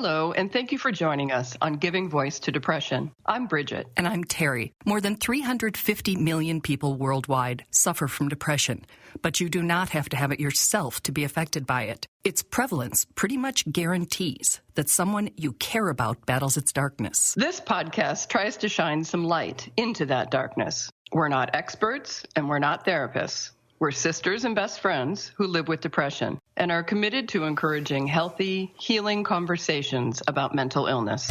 Hello, and thank you for joining us on Giving Voice to Depression. I'm Bridget. And I'm Terry. More than 350 million people worldwide suffer from depression, but you do not have to have it yourself to be affected by it. Its prevalence pretty much guarantees that someone you care about battles its darkness. This podcast tries to shine some light into that darkness. We're not experts, and we're not therapists. We're sisters and best friends who live with depression and are committed to encouraging healthy, healing conversations about mental illness.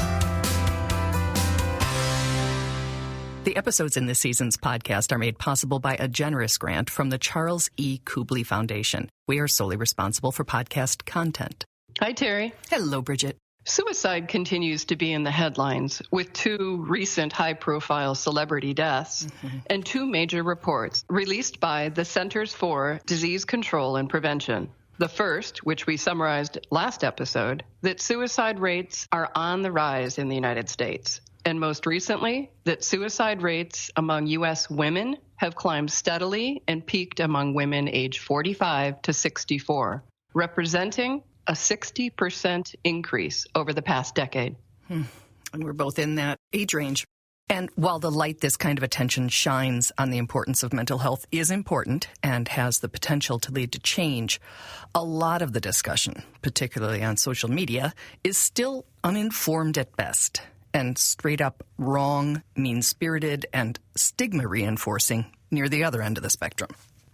The episodes in this season's podcast are made possible by a generous grant from the Charles E. Kubley Foundation. We are solely responsible for podcast content. Hi, Terry. Hello, Bridget. Suicide continues to be in the headlines with 2 recent high-profile celebrity deaths and 2 major reports released by the Centers for Disease Control and Prevention. The first, which we summarized last episode, that suicide rates are on the rise in the United States. And most recently, that suicide rates among U.S. women have climbed steadily and peaked among women aged 45 to 64, representing a 60% increase over the past decade. And we're both in that age range. And while the light this kind of attention shines on the importance of mental health is important and has the potential to lead to change, a lot of the discussion, particularly on social media, is still uninformed at best and straight up wrong, mean-spirited, and stigma-reinforcing near the other end of the spectrum.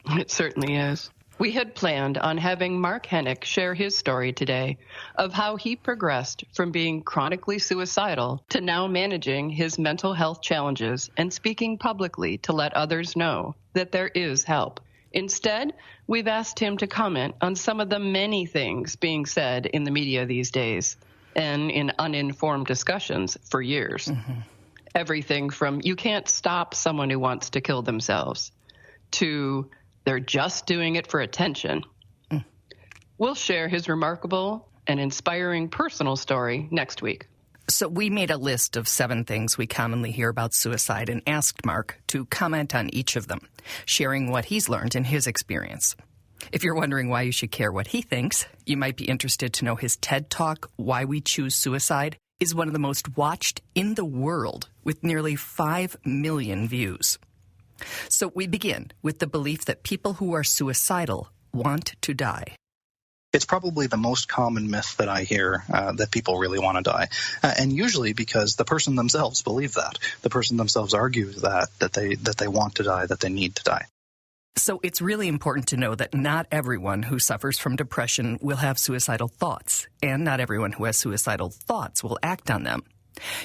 It certainly is. We had planned on having Mark Henick share his story today of how he progressed from being chronically suicidal to now managing his mental health challenges and speaking publicly to let others know that there is help. Instead, we've asked him to comment on some of the many things being said in the media these days and in uninformed discussions for years. Everything from you can't stop someone who wants to kill themselves to they're just doing it for attention. We'll share his remarkable and inspiring personal story next week. So we made a list of 7 things we commonly hear about suicide and asked Mark to comment on each of them, sharing what he's learned in his experience. If you're wondering why you should care what he thinks, you might be interested to know his TED Talk, Why We Choose Suicide, is one of the most watched in the world with nearly 5 million views. So we begin with the belief that people who are suicidal want to die. It's probably the most common myth that I hear, that people really want to die. And usually because the person themselves believe that. The person themselves argues that they want to die, that they need to die. So it's really important to know that not everyone who suffers from depression will have suicidal thoughts, and not everyone who has suicidal thoughts will act on them.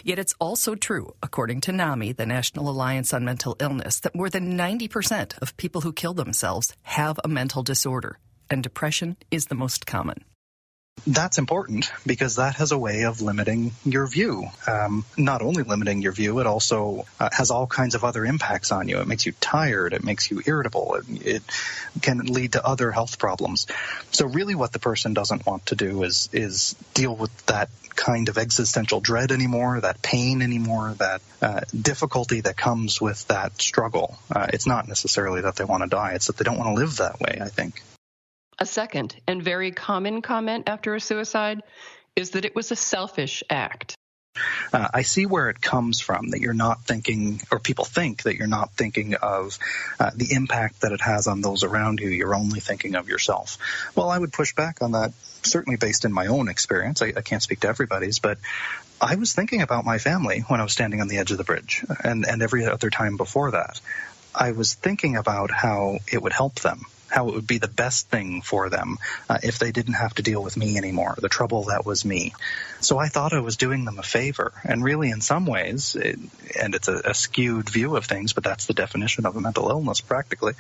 Yet it's also true, according to NAMI, the National Alliance on Mental Illness, that more than 90% of people who kill themselves have a mental disorder, and depression is the most common. That's important because that has a way of limiting your view. Not only limiting your view, it also has all kinds of other impacts on you. It makes you tired. It makes you irritable. It can lead to other health problems. So really what the person doesn't want to do is deal with that kind of existential dread anymore, that pain anymore, that difficulty that comes with that struggle. It's not necessarily that they want to die. It's that they don't want to live that way, I think. A second and very common comment after a suicide is that it was a selfish act. I see where it comes from, that you're not thinking, or people think that you're not thinking of the impact that it has on those around you. You're only thinking of yourself. Well, I would push back on that, certainly based in my own experience. I can't speak to everybody's, but I was thinking about my family when I was standing on the edge of the bridge, and every other time before that. I was thinking about how it would help them, how it would be the best thing for them if they didn't have to deal with me anymore, the trouble that was me. So I thought I was doing them a favor. And really, in some ways, and it's a skewed view of things, but that's the definition of a mental illness practically,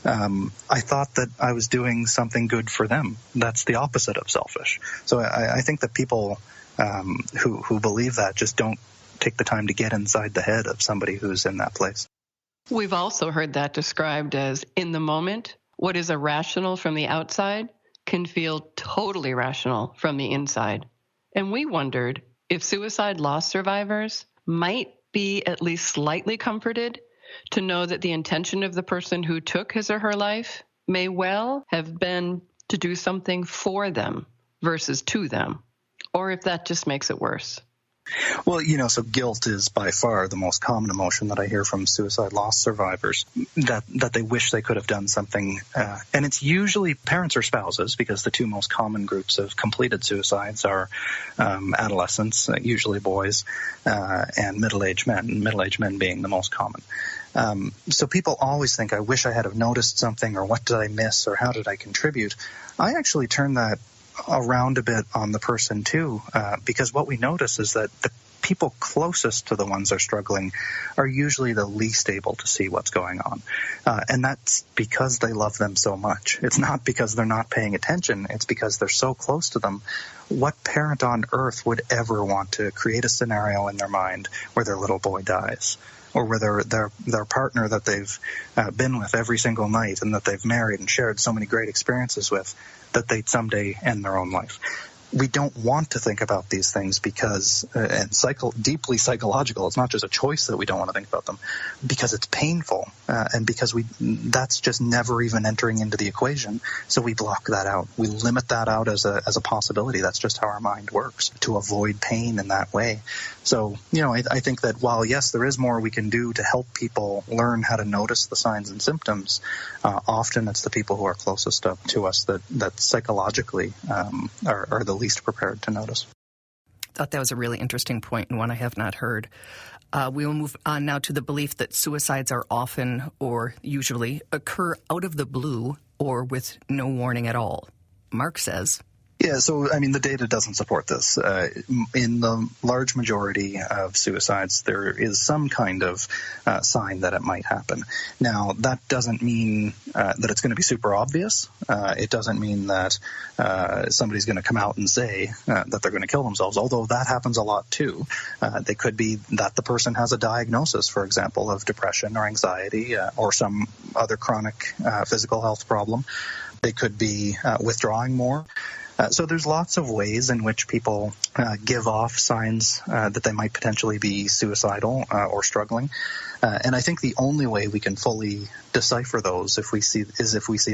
I thought that I was doing something good for them. That's the opposite of selfish. So I think that people who believe that just don't take the time to get inside the head of somebody who's in that place. We've also heard that described as, in the moment, what is irrational from the outside can feel totally rational from the inside. And we wondered if suicide loss survivors might be at least slightly comforted to know that the intention of the person who took his or her life may well have been to do something for them versus to them. or if that just makes it worse. Well, so guilt is by far the most common emotion that I hear from suicide loss survivors, that they wish they could have done something. And it's usually parents or spouses, because the two most common groups of completed suicides are adolescents, usually boys, and middle-aged men being the most common. So people always think, I wish I had have noticed something, or what did I miss, or how did I contribute? I actually turn that around a bit on the person too, because what we notice is that the people closest to the ones that are struggling are usually the least able to see what's going on. And that's because they love them so much. It's not because they're not paying attention. It's because they're so close to them. What parent on earth would ever want to create a scenario in their mind where their little boy dies? Or where their partner that they've been with every single night and that they've married and shared so many great experiences with, that they'd someday end their own life. We don't want to think about these things because, deeply psychological, it's not just a choice that we don't want to think about them, because it's painful, and because that's just never even entering into the equation. So we block that out. We limit that out as a possibility. That's just how our mind works, to avoid pain in that way. So, I think that while, yes, there is more we can do to help people learn how to notice the signs and symptoms, often it's the people who are closest to us that psychologically are the least prepared to notice. Thought that was a really interesting point and one I have not heard. We will move on now to the belief that suicides are often, or usually, occur out of the blue or with no warning at all. Mark says, Yeah, so, the data doesn't support this. In the large majority of suicides, there is some kind of sign that it might happen. Now, that doesn't mean that it's going to be super obvious. It doesn't mean that somebody's going to come out and say that they're going to kill themselves, although that happens a lot too. They could be that the person has a diagnosis, for example, of depression or anxiety or some other chronic physical health problem. They could be withdrawing more. So there's lots of ways in which people give off signs that they might potentially be suicidal or struggling. And I think the only way we can fully decipher those if we see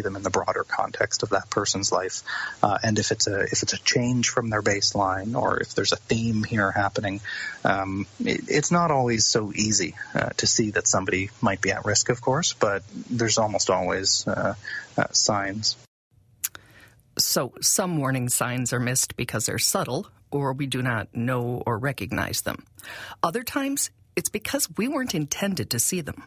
them in the broader context of that person's life, and if it's a change from their baseline, or if there's a theme here happening. It's not always so easy to see that somebody might be at risk, of course, but there's almost always signs. So some warning signs are missed because they're subtle, or we do not know or recognize them. Other times, it's because we weren't intended to see them.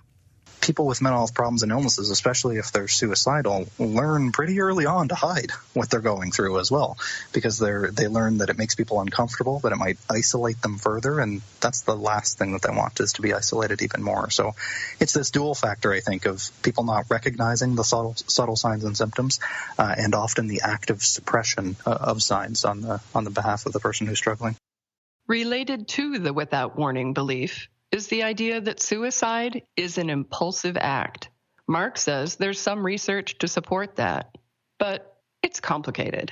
People with mental health problems and illnesses, especially if they're suicidal, learn pretty early on to hide what they're going through as well, because they learn that it makes people uncomfortable, that it might isolate them further, and that's the last thing that they want, is to be isolated even more. So it's this dual factor, I think, of people not recognizing the subtle signs and symptoms, and often the active suppression of signs on the behalf of the person who's struggling. Related to the without warning belief is the idea that suicide is an impulsive act. Mark says there's some research to support that, but it's complicated.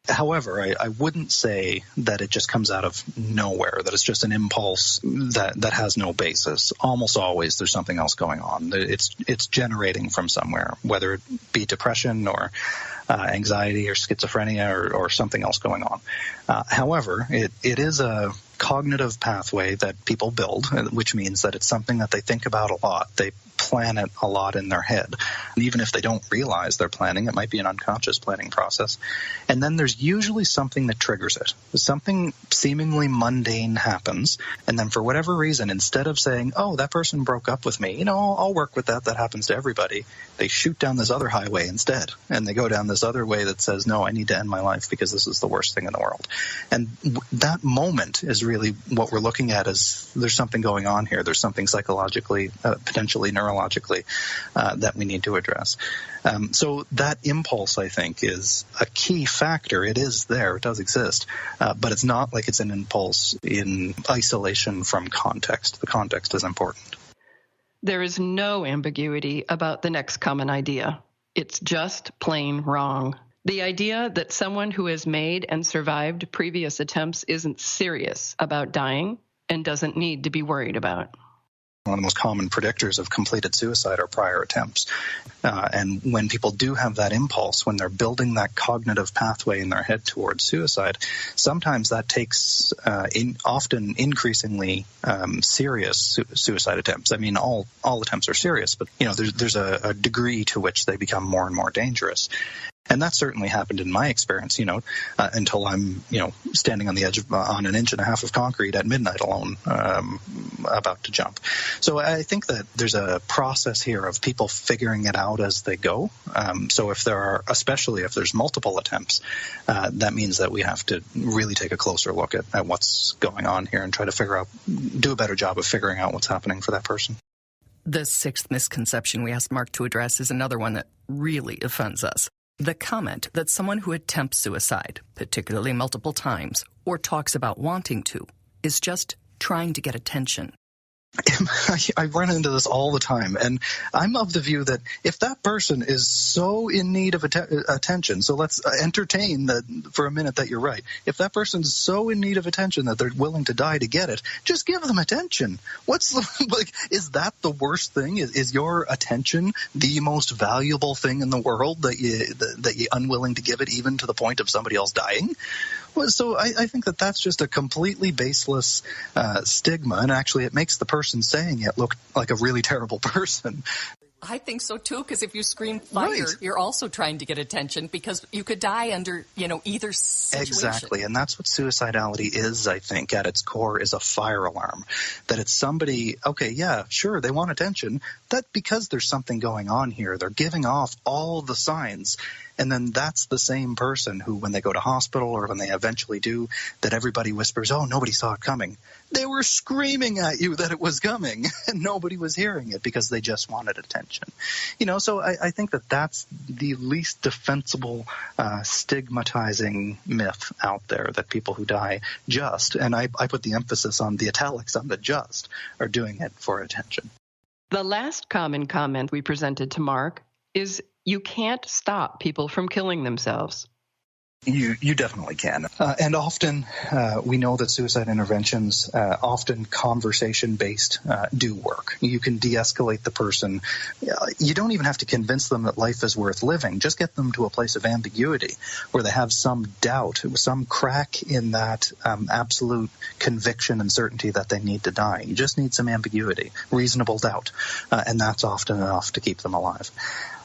However, I wouldn't say that it just comes out of nowhere, that it's just an impulse that has no basis. Almost always there's something else going on. It's generating from somewhere, whether it be depression or anxiety or schizophrenia or something else going on. However, it is a cognitive pathway that people build, which means that it's something that they think about a lot. They plan it a lot in their head. And even if they don't realize they're planning, it might be an unconscious planning process. And then there's usually something that triggers it. Something seemingly mundane happens, and then for whatever reason, instead of saying, oh, that person broke up with me, I'll work with that happens to everybody, they shoot down this other highway instead. And they go down this other way that says, no, I need to end my life because this is the worst thing in the world. And that moment is really what we're looking at, is there's something going on here. There's something psychologically, potentially neurologically, that we need to address. So that impulse, I think, is a key factor. It is there. It does exist. But it's not like it's an impulse in isolation from context. The context is important. There is no ambiguity about the next common idea. It's just plain wrong. The idea that someone who has made and survived previous attempts isn't serious about dying and doesn't need to be worried about. One of the most common predictors of completed suicide are prior attempts. And when people do have that impulse, when they're building that cognitive pathway in their head towards suicide, sometimes that takes often increasingly serious suicide attempts. I mean, all attempts are serious, but there's a degree to which they become more and more dangerous. And that certainly happened in my experience, until I'm, standing on the edge on an inch and a half of concrete at midnight alone, about to jump. So I think that there's a process here of people figuring it out as they go. So especially if there's multiple attempts, that means that we have to really take a closer look at what's going on here and try to do a better job of figuring out what's happening for that person. The sixth misconception we asked Mark to address is another one that really offends us. The comment that someone who attempts suicide, particularly multiple times, or talks about wanting to, is just trying to get attention. I run into this all the time, and I'm of the view that if that person is so in need of attention, so let's entertain that for a minute that you're right. If that person's so in need of attention that they're willing to die to get it, just give them attention. Is that the worst thing? Is your attention the most valuable thing in the world that you're unwilling to give it, even to the point of somebody else dying? Well, so I think that that's just a completely baseless stigma, and actually it makes the person saying it look like a really terrible person. I think so, too, because if you scream fire, right, you're also trying to get attention because you could die under, either situation. Exactly, and that's what suicidality is, I think, at its core, is a fire alarm. That it's somebody, okay, yeah, sure, they want attention. That because there's something going on here, they're giving off all the signs. And then that's the same person who, when they go to hospital or when they eventually do, that everybody whispers, oh, nobody saw it coming. They were screaming at you that it was coming, and nobody was hearing it because they just wanted attention. So I think that that's the least defensible, stigmatizing myth out there, that people who die just, and I put the emphasis on the italics on the just, are doing it for attention. The last common comment we presented to Mark is, you can't stop people from killing themselves. You definitely can. And often we know that suicide interventions, often conversation-based, do work. You can de-escalate the person. You don't even have to convince them that life is worth living. Just get them to a place of ambiguity where they have some doubt, some crack in that absolute conviction and certainty that they need to die. You just need some ambiguity, reasonable doubt, and that's often enough to keep them alive.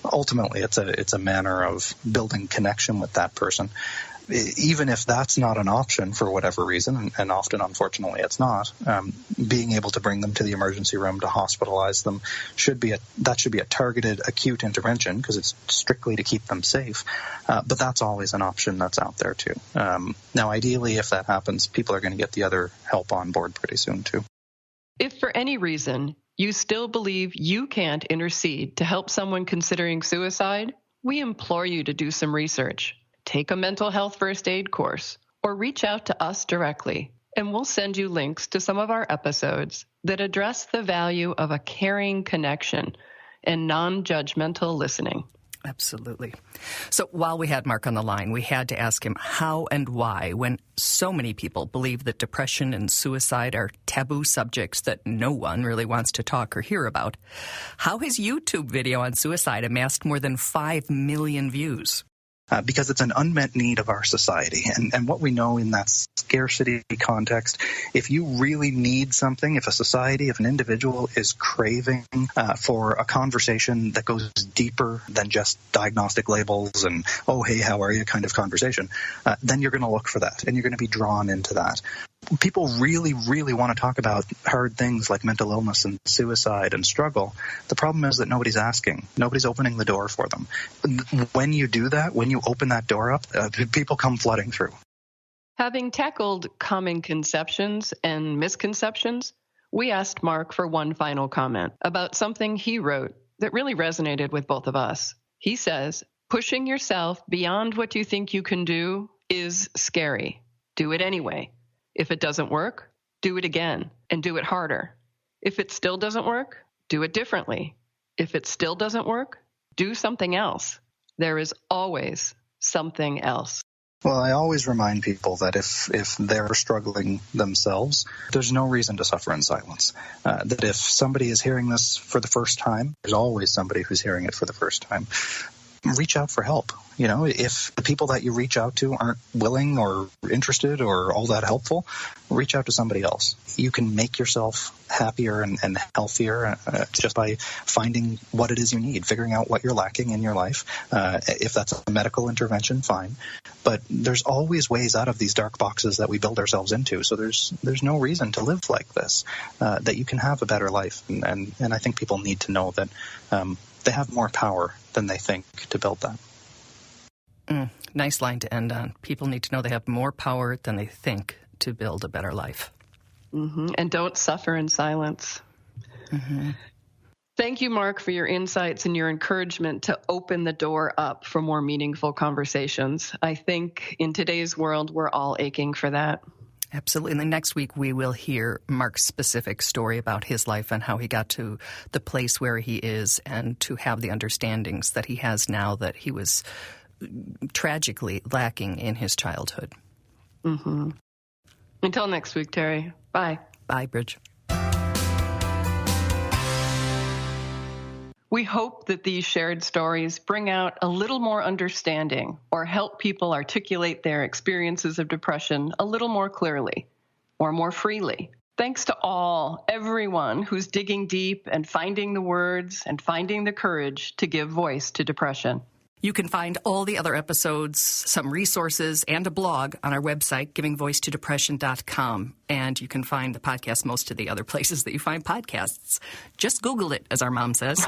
Ultimately, it's a manner of building connection with that person. Even if that's not an option for whatever reason, and often, unfortunately, it's not, being able to bring them to the emergency room, to hospitalize them, should be a targeted acute intervention, because it's strictly to keep them safe. But that's always an option that's out there, too. Now, ideally, if that happens, people are going to get the other help on board pretty soon, too. If for any reason you still believe you can't intercede to help someone considering suicide, we implore you to do some research, take a mental health first aid course, or reach out to us directly, and we'll send you links to some of our episodes that address the value of a caring connection and non-judgmental listening. Absolutely. So while we had Mark on the line, we had to ask him how and why, when so many people believe that depression and suicide are taboo subjects that no one really wants to talk or hear about, how his YouTube video on suicide amassed more than 5 million views. Because it's an unmet need of our society. And what we know in that scarcity context, if you really need something, if a society, if an individual is craving for a conversation that goes deeper than just diagnostic labels and, oh, hey, how are you kind of conversation, then you're going to look for that, and you're going to be drawn into that. People really, really want to talk about hard things like mental illness and suicide and struggle. The problem is that nobody's asking. Nobody's opening the door for them. When you do that, when you open that door up, people come flooding through. Having tackled common conceptions and misconceptions, we asked Mark for one final comment about something he wrote that really resonated with both of us. He says, pushing yourself beyond what you think you can do is scary. Do it anyway. If it doesn't work, do it again and do it harder. If it still doesn't work, do it differently. If it still doesn't work, do something else. There is always something else. Well, I always remind people that if they're struggling themselves, there's no reason to suffer in silence. That if somebody is hearing this for the first time, there's always somebody who's hearing it for the first time. Reach out for help. If the people that you reach out to aren't willing or interested or all that helpful, reach out to somebody else. You can make yourself happier and healthier just by finding what it is you need, figuring out what you're lacking in your life. If that's a medical intervention, fine. But there's always ways out of these dark boxes that we build ourselves into. So there's no reason to live like this, that you can have a better life. And I think people need to know that they have more power than they think to build that. Nice line to end on. People need to know they have more power than they think to build a better life. Mm-hmm. And don't suffer in silence. Mm-hmm. Thank you, Mark, for your insights and your encouragement to open the door up for more meaningful conversations. I think in today's world, we're all aching for that. Absolutely. And then next week, we will hear Mark's specific story about his life and how he got to the place where he is and to have the understandings that he has now that he was tragically lacking in his childhood. Mm-hmm. Until next week, Terry. Bye. Bye, Bridge. We hope that these shared stories bring out a little more understanding or help people articulate their experiences of depression a little more clearly or more freely. Thanks to everyone who's digging deep and finding the words and finding the courage to give voice to depression. You can find all the other episodes, some resources, and a blog on our website, givingvoicetodepression.com. And you can find the podcast most of the other places that you find podcasts. Just Google it, as our mom says.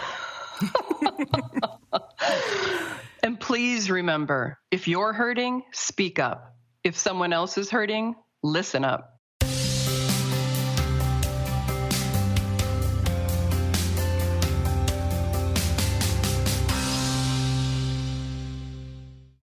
And please remember, if you're hurting, speak up. If someone else is hurting, listen up.